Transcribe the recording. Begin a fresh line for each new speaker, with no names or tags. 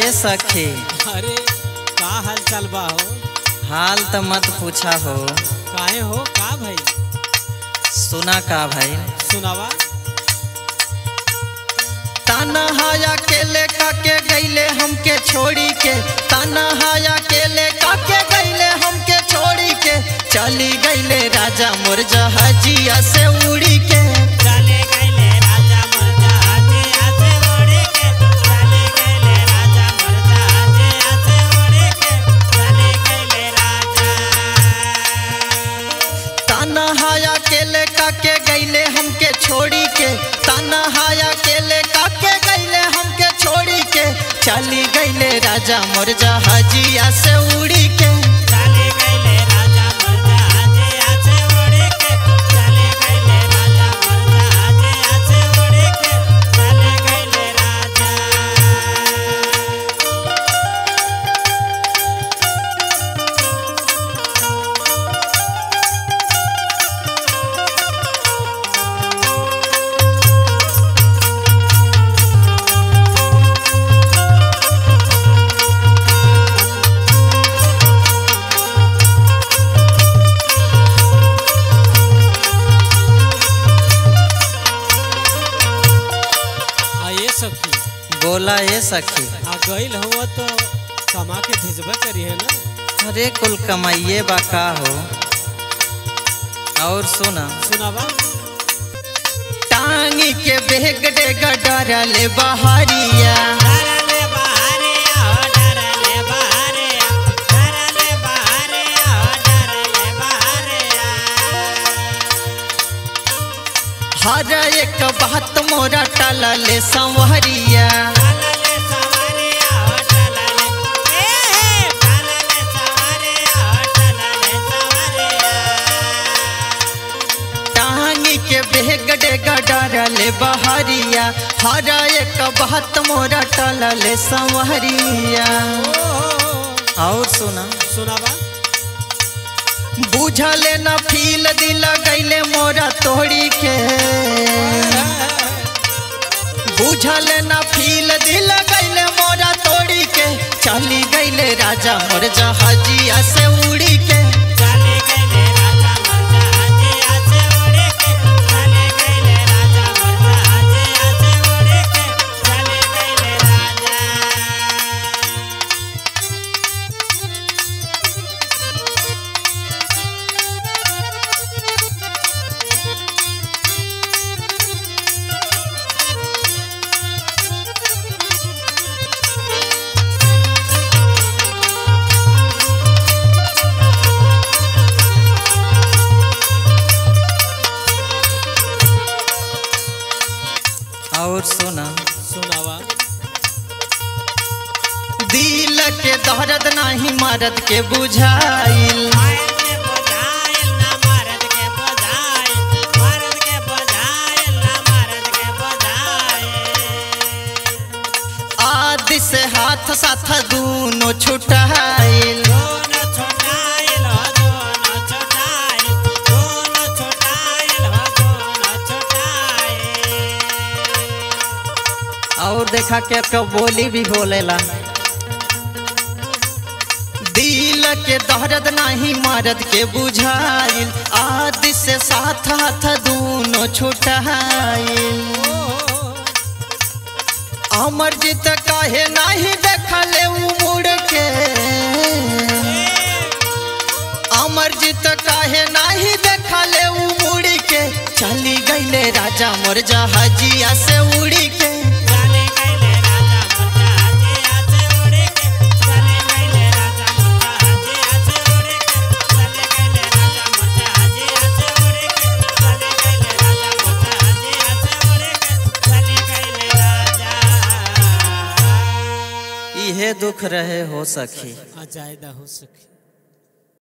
ये सखी।
अरे का हाल चाल बा हो?
हाल तो मत पूछा हो।
काहे हो का भाई?
सुना का भाई?
सुनावा।
तन्हाया अकेले काके गईले हमके छोड़ी के, तन्हाया अकेले काके गईले हमके छोड़ी के, चली गईले राजा मोर जहाजिया से उड़ी के।
चले गईले राजा मोर जहाजिया से उड़ी के, चले गईले राजा मोर जहाजिया से उड़ी के, चले गईले राजा।
तन्हाया अकेले काके गईले हमके छोड़ी के, तन्हाया अकेले काके गईले हमके छोड़ी के, चली गईले राजा मोर जहाजिया से उड़ी के।
चले गईले राजा मोर जहाजिया से उड़ी के, चले गईले राजा मोर जहाजिया से उड़ी के, चले गईले राजा। सखी
बोला ये सखी।
आ गईल हुआ तो कमा के भेजबा करी है ना।
अरे कुल कमाइए बा का हो। और सुना
सुनावा।
टांगी के बेग डेग डरले बहरिया,
डरले बहरिया हो, डरले बहरिया, डरले बहरिया हो, डरले बहरिया।
हर एक बात मोरा टलले संवरिया,
टलले संवरिया हो, टलले टलले संवरिया हो, टलले संवरिया।
टांगी के बेग डेग डरले बहरिया, हर एक बात मोरा टलले संवरिया। और सुना
सुनावा।
बुझले न फील दिल गईले मोरा तोड़ी के, बुझले न फील दिल गईले मोरा तोड़ी के, चली गईले राजा मोर जहाजिया से उड़ी के।
चले गईले राजा मोर जहाजिया से उड़ी के, चले गईले राजा मोर जहाजिया से उड़ी के, चले गईले राजा।
और सुना
सुनावा।
दिल के दर्द नहीं मर्द के बुझाइल,
मर्द के बुझाइल ना मर्द के बुझाइल, मर्द के बुझाइल ना मर्द के बुझाइल।
आदि से हाथ साथ दूनो छुटाइल,
दोनों छुटाइल हो, दोनों छुटाइल, दोनों छुटाइल हो, दोनों छुटाइल।
और देखा के बोली भी बोलेला। दिल के दर्द नहीं मर्द के बुझाइल, आदि से साथ हाथ दूनो छुटाइल। अमरजीत काहे नहीं देखले उ मुड़ के, अमरजीत काहे नहीं देखले उ मुड़ के, चली गईले राजा मोर जहाजिया से उड़ी के।
चले गईले राजा मोर जहाजिया से उड़ी के, चले गईले राजा मोर जहाजिया से उड़ी के, चले गईले राजा मोर जहाजिया से उड़ी के, चले गईले राजा मोर जहाजिया से उड़ी के, चले गईले राजा।
इहे दुख रहे हो सखी।
आ जायदा हो सके।